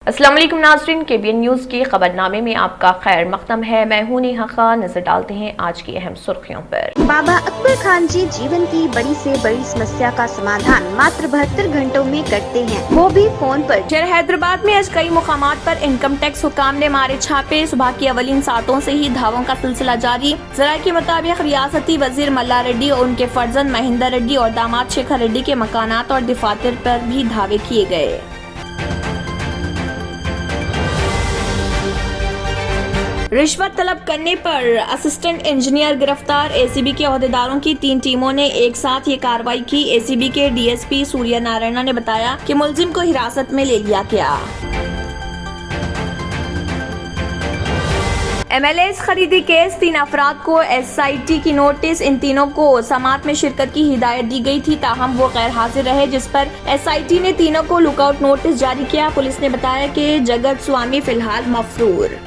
अस्सलाम वालेकुम नाज़रीन, KBN न्यूज़ के खबरनामे में आपका खैर मक़दम है। मैं हूं नेहा खान। नजर डालते हैं आज की अहम सुर्खियों पर। बाबा अकबर खान जी जीवन की बड़ी से बड़ी समस्या का समाधान मात्र 72 घंटों में करते हैं, वो भी फोन पर। शहर हैदराबाद में आज कई मुकामात पर इनकम टैक्स हुकाम ने मारे छापे। सुबह की अवलिन सातों से ही धावों का सिलसिला जारी। ज़राए के मुताबिक रियासती वजीर मल्ला रेड्डी और उनके फर्जंद महेंद्र रेड्डी और दामाद शेखर रेड्डी के मकानात और दफातर पर भी धावे किए गए। रिश्वत तलब करने पर असिस्टेंट इंजीनियर गिरफ्तार। ACB के अहदेदारों की 3 टीमों ने एक साथ ये कार्रवाई की। ACB के DSP सूर्य नारायणा ने बताया कि मुलजिम को हिरासत में ले लिया गया। MLS खरीदी केस 3 अफराद को SIT की नोटिस। इन तीनों को समात में शिरकत की हिदायत दी गई थी, ताहम वो गैर हाजिर रहे, जिस पर SIT ने तीनों को लुकआउट नोटिस जारी किया। पुलिस ने बताया कि जगत स्वामी फिलहाल मफरूर।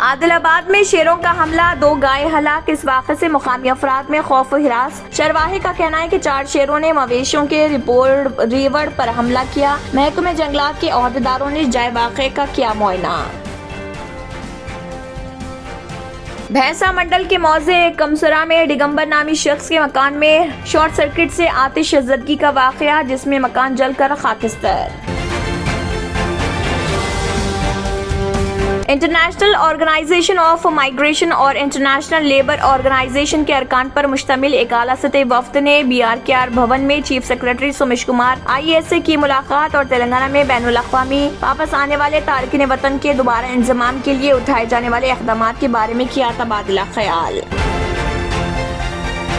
आदिलाबाद में शेरों का हमला, 2 गाय हलाक। इस वाक़े से मुकामी अफराद में खौफ व हिरास। शरवाहे का कहना है कि 4 शेरों ने मवेशियों के रिवड़ पर हमला किया। महकमे जंगलात के अहदेदारों ने जाए वाक़े का किया मुआयना। भैंसा मंडल के मौजे कमसरा में दिगंबर नामी शख्स के मकान में शॉर्ट सर्किट से आतिश ज़दगी का वाक़या, जिसमें मकान जलकर खाकिस्तर। इंटरनेशनल ऑर्गेनाइजेशन ऑफ माइग्रेशन और इंटरनेशनल लेबर ऑर्गेनाइजेशन के अरकान पर मुश्तमिल एक आला सतह वफ्द ने BRKR भवन में chief secretary Sumesh Kumar IAS से की मुलाकात और तेलंगाना में बैनुल अक़वामी वापस आने वाले तारकिन वतन के दोबारा इंतजाम के लिए उठाए जाने वाले इक़दामात के बारे में किया तबादला ख्याल।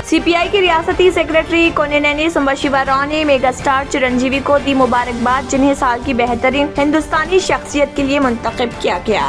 CPI के रियासती सेक्रेटरी कोनेनेनी संबशिवा राव ने मेगा स्टार चिरंजीवी को दी मुबारकबाद, जिन्हें साल की बेहतरीन हिंदुस्तानी शख्सियत के लिए मुंतखब किया गया।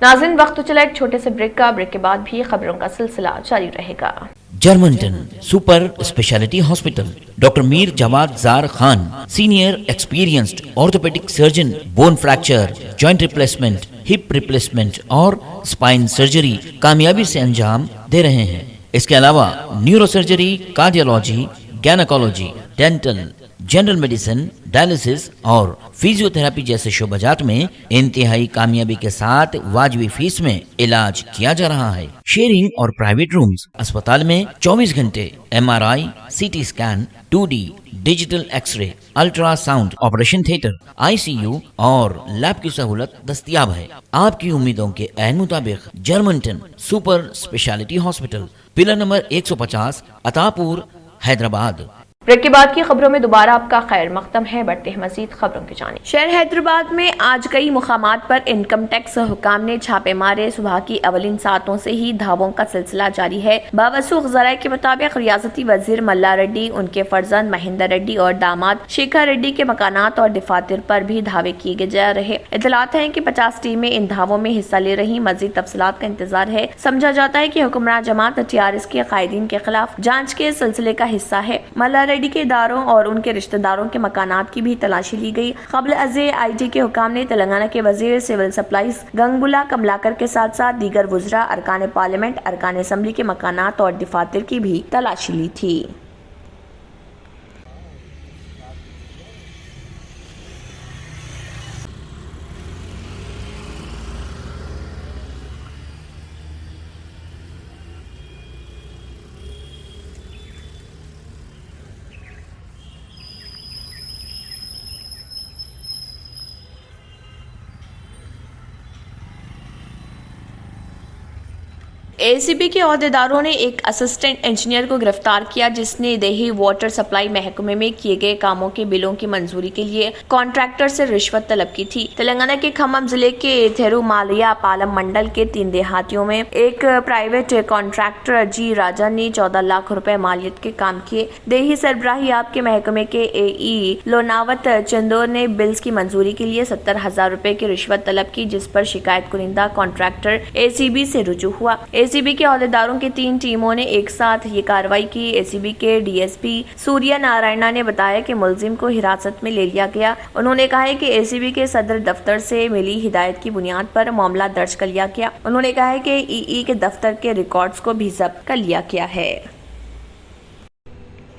नाज़रीन, वक्त तो चला एक छोटे से ब्रेक का। ब्रेक के बाद भी खबरों का सिलसिला जारी रहेगा। Germanten super speciality hospital, doctor Mir Jawad Jar Khan, senior experienced orthopaedic surgeon, bone fracture, joint replacement, hip replacement और स्पाइन सर्जरी कामयाबी से अंजाम दे रहे हैं। इसके अलावा neuro surgery, cardiology, gynaecology, dental, general medicine, dialysis और फिजियोथेरेपी जैसे शोबाजात में इंतहाई कामयाबी के साथ वाजबी फीस में इलाज किया जा रहा है। शेयरिंग और प्राइवेट रूम्स। अस्पताल में 24 घंटे MRI, CT scan, 2D digital x-ray, ultrasound, operation theatre, ICU और लैब की सहूलत दस्तयाब है। आपकी उम्मीदों के ऐन मुताबिक Germanten super speciality hospital, pillar number 150, Attapur, Hyderabad. Break के बाद की खबरों में दोबारा आपका खैर मक़दम है। बढ़ते हैं मजीद खबरों की जानिब। शहर हैदराबाद में आज कई मुकामात पर इनकम टैक्स हुकाम ने छापे मारे। सुबह की अवलिन सातों से ही धावों का सिलसिला जारी है। बावसूख ज़राए के मुताबिक रियासती वजीर मल्ला रेड्डी, उनके फर्जंद महेंद्र रेड्डी और दामाद शेखर रेड्डी के मकानात और दफातर पर भी धावे किए जा रहे। इतलात हैं कि 50 टीमें इन धावों में हिस्सा ले रही। मजीद तफसीलात का इंतजार है। समझा जाता है कि हुक्मरान जमात TRS के कायदीन के खिलाफ जाँच के सिलसिले का हिस्सा है। मल्ला रेड्डी के इदारों और उनके रिश्तेदारों के मकानात की भी तलाशी ली गई। कबल अज़े IG के हुकाम ने तेलंगाना के वजीर सिविल सप्लाईज गंगुला कमलाकर के साथ साथ दीगर वज़रा, अरकान पार्लियामेंट, अरकान असम्बली के मकानात और दफातर की भी तलाशी ली थी। ACB के अहदेदारों ने एक असिस्टेंट इंजीनियर को गिरफ्तार किया, जिसने देही वाटर सप्लाई महकमे में किए गए कामों के बिलों की मंजूरी के लिए कॉन्ट्रैक्टर से रिश्वत तलब की थी। तेलंगाना के खम्मम जिले के थिरुमालिया पालम मंडल के 3 देहातियों में एक प्राइवेट कॉन्ट्रैक्टर G राजा ने 14 लाख रुपए मालियत के काम किए। देही सरबराहियात के महकमे के AE लोनावत चंदोर ने बिल्स की मंजूरी के लिए 70,000 रुपए की रिश्वत तलब की, जिस पर शिकायत कुनिंदा कॉन्ट्रैक्टर ACB से रुजू हुआ। ACB के अहदेदारों की 3 टीमों ने एक साथ ये कार्रवाई की। ACB के DSP सूर्य नारायणा ने बताया कि मुलजिम को हिरासत में ले लिया गया। उन्होंने कहा है कि ACB के सदर दफ्तर से मिली हिदायत की बुनियाद पर मामला दर्ज कर लिया गया। उन्होंने कहा है कि EE के दफ्तर के रिकॉर्ड्स को भी जब्त कर लिया गया है।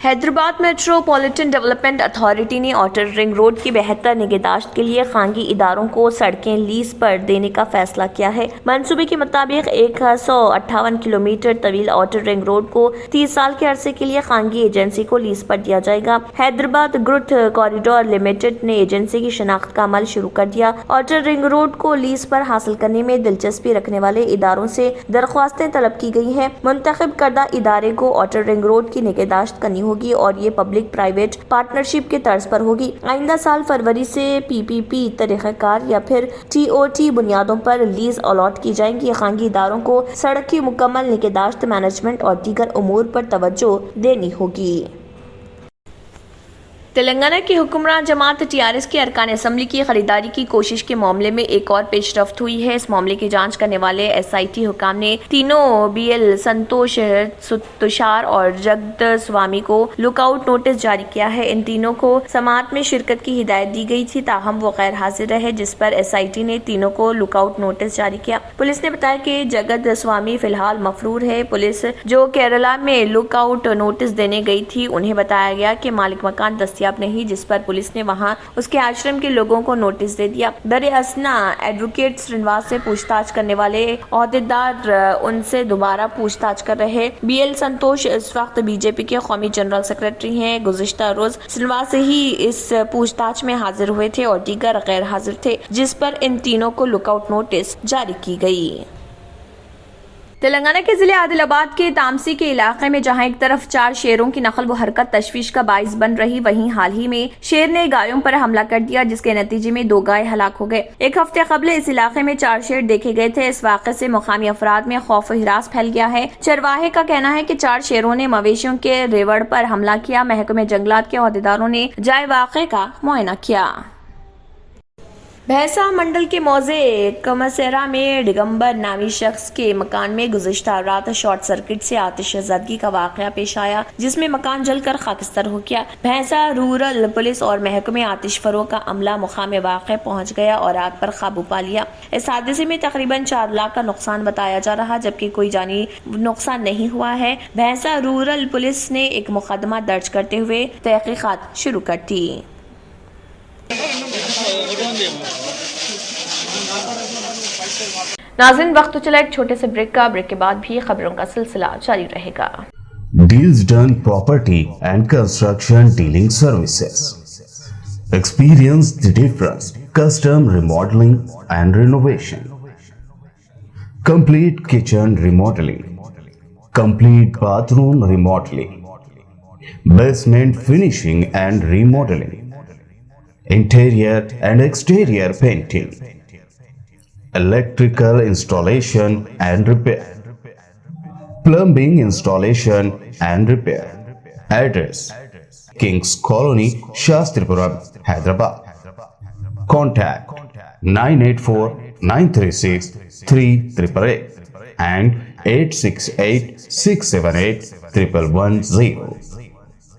हैदराबाद मेट्रोपॉलिटन डेवलपमेंट अथॉरिटी ने आउटर रिंग रोड की बेहतर निगहदाश्त के लिए खानगी इदारों को सड़कें लीज पर देने का फैसला किया है। मंसूबे के मुताबिक 158 किलोमीटर तवील आउटर रिंग रोड को 30 साल के अरसे के लिए खानगी एजेंसी को लीज पर दिया जाएगा। हैदराबाद ग्रुथ कॉरिडोर लिमिटेड ने एजेंसी की शनाख्त का अमल शुरू कर दिया। आउटर रिंग रोड को लीज पर हासिल करने में दिलचस्पी रखने वाले इदारों से दरख्वास्तें तलब की गई हैं। मुंतखब करदा इदारे को आउटर रिंग रोड की निगहदाश्त करनी होगी और ये पब्लिक प्राइवेट पार्टनरशिप के तर्ज पर होगी। आइंदा साल फरवरी से पीपीपी तरीक़ाकार या फिर टीओटी बुनियादों पर लीज अलॉट की जाएंगी। खानगी इदारों को सड़क की मुकम्मल निगहदाश्त, मैनेजमेंट और दीगर उमूर पर तवज्जो देनी होगी। तेलंगाना की हुक्मरान जमात टीआरएस के अरकान असम्बली की खरीदारी की कोशिश के मामले में एक और पेशरफ्त हुई है। इस मामले की जांच करने वाले एसआईटी हुकाम ने तीनों बीएल संतोष, तुषार और जगद स्वामी को लुकआउट नोटिस जारी किया है। इन तीनों को समाअत में शिरकत की हिदायत दी गई थी, ताहम वो गैर हाजिर रहे, जिस पर एसआईटी ने तीनों को लुकआउट नोटिस जारी किया। पुलिस ने बताया कि जगद स्वामी फिलहाल मफरूर है। पुलिस जो केरला में लुकआउट नोटिस देने गई थी, उन्हें बताया गया कि मालिक मकान दस्तयाब नहीं, जिस पर पुलिस ने वहां उसके आश्रम के लोगों को नोटिस दे दिया। दरे असना एडवोकेट श्रीनिवास से पूछताछ करने वाले अहदेदार उनसे दोबारा पूछताछ कर रहे। बीएल संतोष इस वक्त बीजेपी के कौमी जनरल सेक्रेटरी हैं। गुज़िश्ता रोज श्रीनिवास ही इस पूछताछ में हाजिर हुए थे और दीगर गैर हाजिर थे, जिस पर इन तीनों को लुकआउट नोटिस जारी की गई। तेलंगाना के जिले आदिलाबाद के तामसी के इलाके में जहां एक तरफ 4 शेरों की नकल व हरकत तशवीश का बाइस बन रही, वहीं हाल ही में शेर ने गायों पर हमला कर दिया, जिसके नतीजे में 2 गाय हलाक हो गए। एक हफ्ते कबल इस इलाके में 4 शेर देखे गए थे। इस वाक़े से मुकामी अफराद में खौफ व हिरास फैल गया है। चरवाहे का कहना है कि 4 शेरों ने मवेशियों के रेवड़ पर हमला किया। महकमे जंगलात के अहदेदारों ने जाए वाक़े का मुआयना किया। भैंसा मंडल के मौजे कमसेरा में दिगंबर नामी शख्स के मकान में गुज़िश्ता रात शॉर्ट सर्किट से आतिशज़दगी का वाक़या पेश आया, जिसमें मकान जलकर खाकिस्तर हो गया। भैंसा रूरल पुलिस और महकमे आतिश फरों का अमला मुकाम वाक़या पहुंच गया और आग पर काबू पा लिया। इस हादसे में तकरीबन 4 लाख का नुकसान बताया जा रहा, जबकि कोई जानी नुकसान नहीं हुआ है। भैंसा रूरल पुलिस ने एक मुकदमा दर्ज करते हुए तहकीकात शुरू कर दी। नाज़रीन, वक्त तो चला एक छोटे से ब्रेक का। ब्रेक के बाद भी खबरों का सिलसिला जारी रहेगा। Deals done property and construction dealing services. Experience the difference. Custom remodeling and renovation. Complete kitchen remodeling. Complete bathroom remodeling. Basement finishing and remodeling. Interior and exterior painting. Electrical installation and repair. Plumbing installation and repair. Address: Kings Colony, Shastripuram, Hyderabad. Contact 984-936-3888 and 868-678-1110.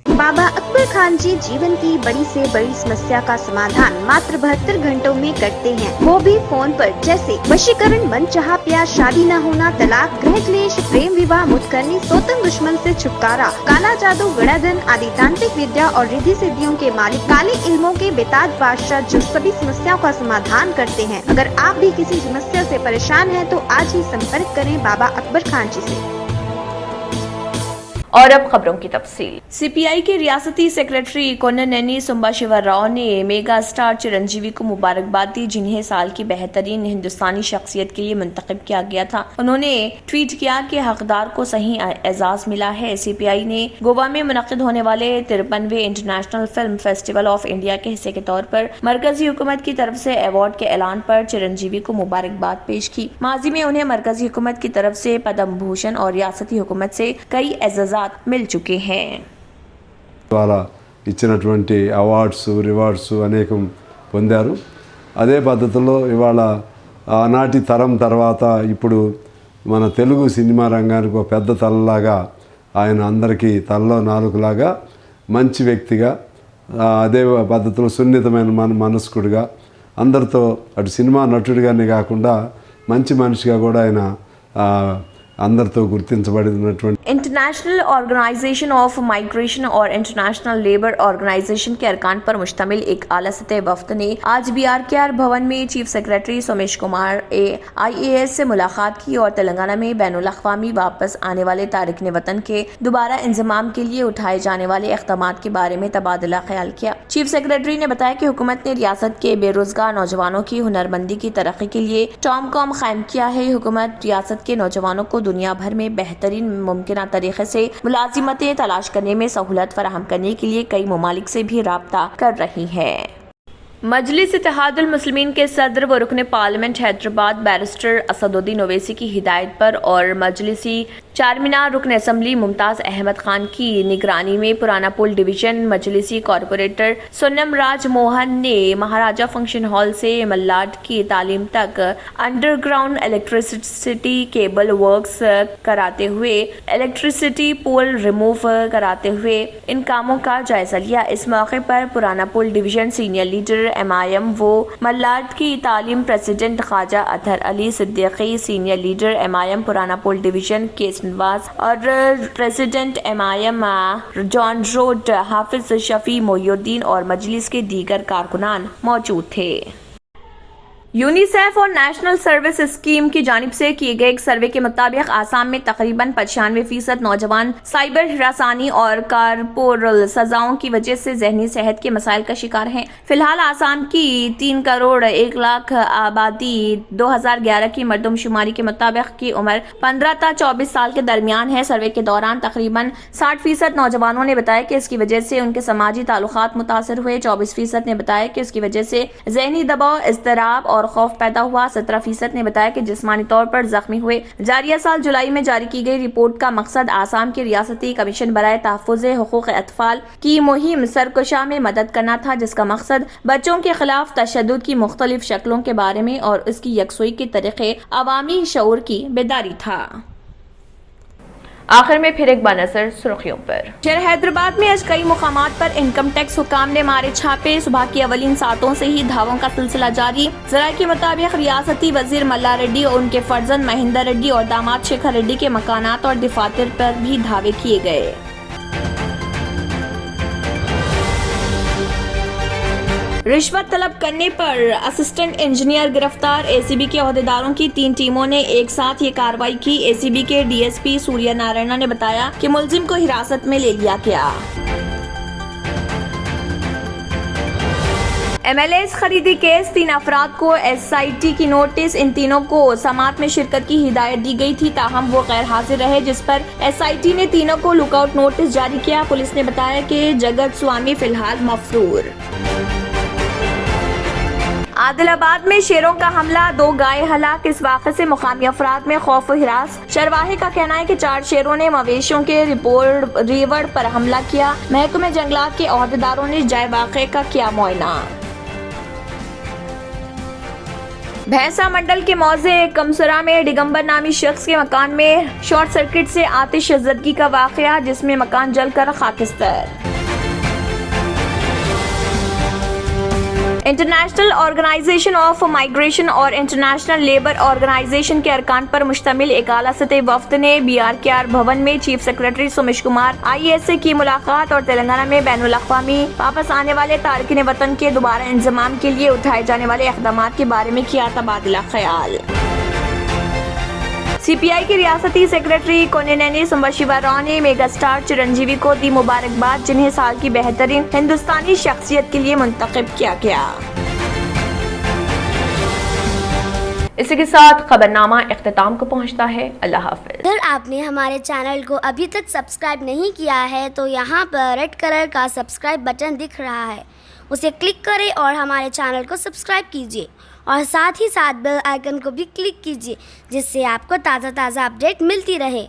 बाबा अकबर खान जी जीवन की बड़ी से बड़ी समस्या का समाधान मात्र 72 घंटों में करते हैं, वो भी फोन पर। जैसे वशीकरण, मनचाहा प्यार, शादी न होना, तलाक, गृह क्लेश, प्रेम विवाह, मुतकरनी, सोतन दुश्मन से छुटकारा, काला जादू, गड़ाधन आदि तांत्रिक विद्या और रिद्धि सिद्धियों के मालिक काले इल्मों के बेताज बादशाह जो सभी समस्याओं का समाधान करते हैं। अगर आप भी किसी समस्या से परेशान हैं तो आज ही संपर्क करें बाबा अकबर खान जी से। और अब खबरों की तफसील। सीपीआई के रियासती सेक्रेटरी कोन्ननेनी सुंबाशिवर राव ने मेगा स्टार चिरंजीवी को मुबारकबाद दी, जिन्हें साल की बेहतरीन हिंदुस्तानी शख्सियत के लिए मुंतखब किया गया था। उन्होंने ट्वीट किया कि हकदार को सही एजाज मिला है। सीपीआई ने गोवा में मुनक्किद होने वाले 53वें international film festival of India के हिस्से के तौर पर मरकजी हुकूमत की तरफ से अवार्ड के ऐलान पर चिरंजीवी को मुबारकबाद पेश की। माजी में उन्हें मरकजी हुकूमत की तरफ से पद्म भूषण और रियासती हुकूमत से कई एजाज़ात मिल चुके हैं। ద్వారా ఇచ్చినటువంటి అవార్డ్స్ రివార్డ్స్ అనేకం పొందారు. అదే పద్ధతిలో ఇవాళ ఆనాటి తరం తర్వాత ఇప్పుడు మన తెలుగు సినిమా రంగానికి ఒక పెద్ద తలలాగా ఆయన అందరికీ తలలో నాలుగులాగా మంచి వ్యక్తిగా అదే పద్ధతిలో సున్నితమైన మనస్కుడిగా అందరితో అటు సినిమా నటుడిగానే కాకుండా మంచి మనిషిగా కూడా ఆయన అందరితో గుర్తించబడినటువంటి इंटरनेशनल ऑर्गेनाइजेशन ऑफ माइग्रेशन और इंटरनेशनल लेबर ऑर्गेनाइजेशन के अरकान पर मुश्तमिल एक आला सतह वफ्द ने आज BRKR भवन में chief secretary Somesh Kumar IAS से मुलाकात की और तेलंगाना में बैनुल अक़वामी वापस आने वाले तारिकीन वतन के दोबारा इंज़माम के लिए उठाए जाने वाले इक़दामात के बारे में तबादला ख्याल किया। चीफ सेक्रेटरी ने बताया कि हुकूमत ने रियासत के बेरोजगार नौजवानों की हुनरमंदी की तरक्की के लिए टॉमकॉम कायम किया है। हुकूमत रियासत के नौजवानों को दुनिया भर में बेहतरीन मुमकिन तरीके से मुलाजिमतें तलाश करने में सहूलत फराहम करने के लिए कई ममालिक से भी राब्ता कर रही है। मजलिस इत्तेहादुल मुस्लिमीन के सदर व रुकन पार्लियामेंट हैदराबाद बैरिस्टर असदुद्दीन ओवैसी की हिदायत पर और मजलिसी चारमीनार रुकन असम्बली मुमताज़ अहमद खान की निगरानी में पुराना पुल डिवीजन मजलिसी कॉरपोरेटर सोनम राज मोहन ने महाराजा फंक्शन हॉल से मल्लाड की तालीम तक अंडरग्राउंड इलेक्ट्रिसिटी केबल वर्क्स कराते हुए इलेक्ट्रिसिटी पोल रिमूव कराते हुए इन कामों का जायजा लिया। इस मौके पर Purana Pul division senior leader MIM वो मल्लाड की तालीम president Khwaja Athar Ali Siddiqui, senior leader MIM Purana Pul division केस नवाज और प्रेसिडेंट MIM जॉन रोड हाफिज शफी मोहिउद्दीन और मजलिस के दीगर कारकुनान मौजूद थे। यूनिसेफ और नेशनल सर्विस स्कीम की जानिब से किए गए एक सर्वे के मुताबिक आसाम में तकरीबन 95% नौजवान साइबर हिरासानी और कारपोरल सजाओं की वजह से जहनी सेहत के मसाइल का शिकार हैं। फिलहाल आसाम की 3 करोड़ 1 लाख आबादी 2011 की मरदमशुमारी के मुताबिक की उम्र 15 ta 24 साल के दरमियान है। सर्वे के दौरान तकरीबन 60% नौजवानों ने बताया कि इसकी वजह से उनके समाजी ताल्लुकात मुतासर हुए। 24% ने बताया कि इसकी वजह से जहनी दबाव, इज़्तिराब और खौफ पैदा हुआ। 17% ने बताया कि जिस्मानी तौर पर जख्मी हुए। जारिया साल जुलाई में जारी की गई रिपोर्ट का मकसद आसाम के रियासती कमीशन बराए तहफ़्फ़ुज़ हुकूक़ अतफ़ाल की मुहिम सरकशा में मदद करना था, जिसका मकसद बच्चों के खिलाफ तशद्दुद की मुख्तलिफ शक्लों के बारे में और इसकी यकसुई के तरीक़े अवामी शऊर की बेदारी था। आखिर में फिर एक बार नजर सुर्खियों पर। शहर हैदराबाद में आज कई मुकामात पर इनकम टैक्स हुकाम ने मारे छापे। सुबह की अवलिन सातों से ही धावों का सिलसिला जारी। ज़राए के मुताबिक रियासती वजीर मल्ला रेड्डी और उनके फर्जंद महेंदर रेड्डी और दामाद शेखर रेड्डी के मकानात और दफातर पर भी धावे किए गए। रिश्वत तलब करने पर असिस्टेंट इंजीनियर गिरफ्तार। ACB के ओहदेदारों की 3 टीमों ने एक साथ ये कार्रवाई की। ACB के DSP सूर्य नारायण ने बताया कि मुलजिम को हिरासत में ले लिया गया। MLS खरीदी केस 3 अफराद को SIT की नोटिस। इन तीनों को समात में शिरकत की हिदायत दी गई थी, ताहम वो गैर हाजिर रहे, जिस पर SIT ने तीनों को लुकआउट नोटिस जारी किया। पुलिस ने बताया कि जगत स्वामी फिलहाल मफरूर। आदिलाबाद में शेरों का हमला, 2 गाय हलाक। इस वाक़े से मुकामी अफराद में खौफ हिरास। चरवाहे का कहना है कि 4 शेरों ने मवेशियों के रिवड़ पर हमला किया। महकमे जंगलात के ओहदेदारों ने जाए वाक़े का किया मुआयना। भैंसा मंडल के मौजे कमसरा में दिगंबर नामी शख्स के मकान में शॉर्ट सर्किट से आतिश ज़दगी का वाक़या, जिसमें मकान जलकर खाकिस्तर। इंटरनेशनल ऑर्गेनाइजेशन ऑफ माइग्रेशन और इंटरनेशनल लेबर ऑर्गेनाइजेशन के अरकान पर मुश्तमिल एक आला सतह वफ्द ने BRKR भवन में chief secretary Somesh Kumar IAS से की मुलाकात और तेलंगाना में बैनुल अक़वामी वापस आने वाले तारिकीन वतन के दोबारा इंज़माम के लिए उठाए जाने वाले इक़दामात के बारे में किया तबादला ख्याल। CPI के रियासती सेक्रेटरी कोनेनेनी संबशिवराव ने मेगा स्टार चिरंजीवी को दी मुबारकबाद, जिन्हें साल की बेहतरीन हिंदुस्तानी शख्सियत के लिए मुंतखब किया गया। इसी के साथ खबरनामा इख्तिताम को पहुंचता है। अल्लाह हाफ़िज़। अगर आपने हमारे चैनल को अभी तक सब्सक्राइब नहीं किया है तो यहाँ पर रेड कलर का सब्सक्राइब बटन दिख रहा है, उसे क्लिक करें और हमारे चैनल को सब्सक्राइब कीजिए और साथ ही साथ बेल आइकन को भी क्लिक कीजिए, जिससे आपको ताज़ा अपडेट मिलती रहे।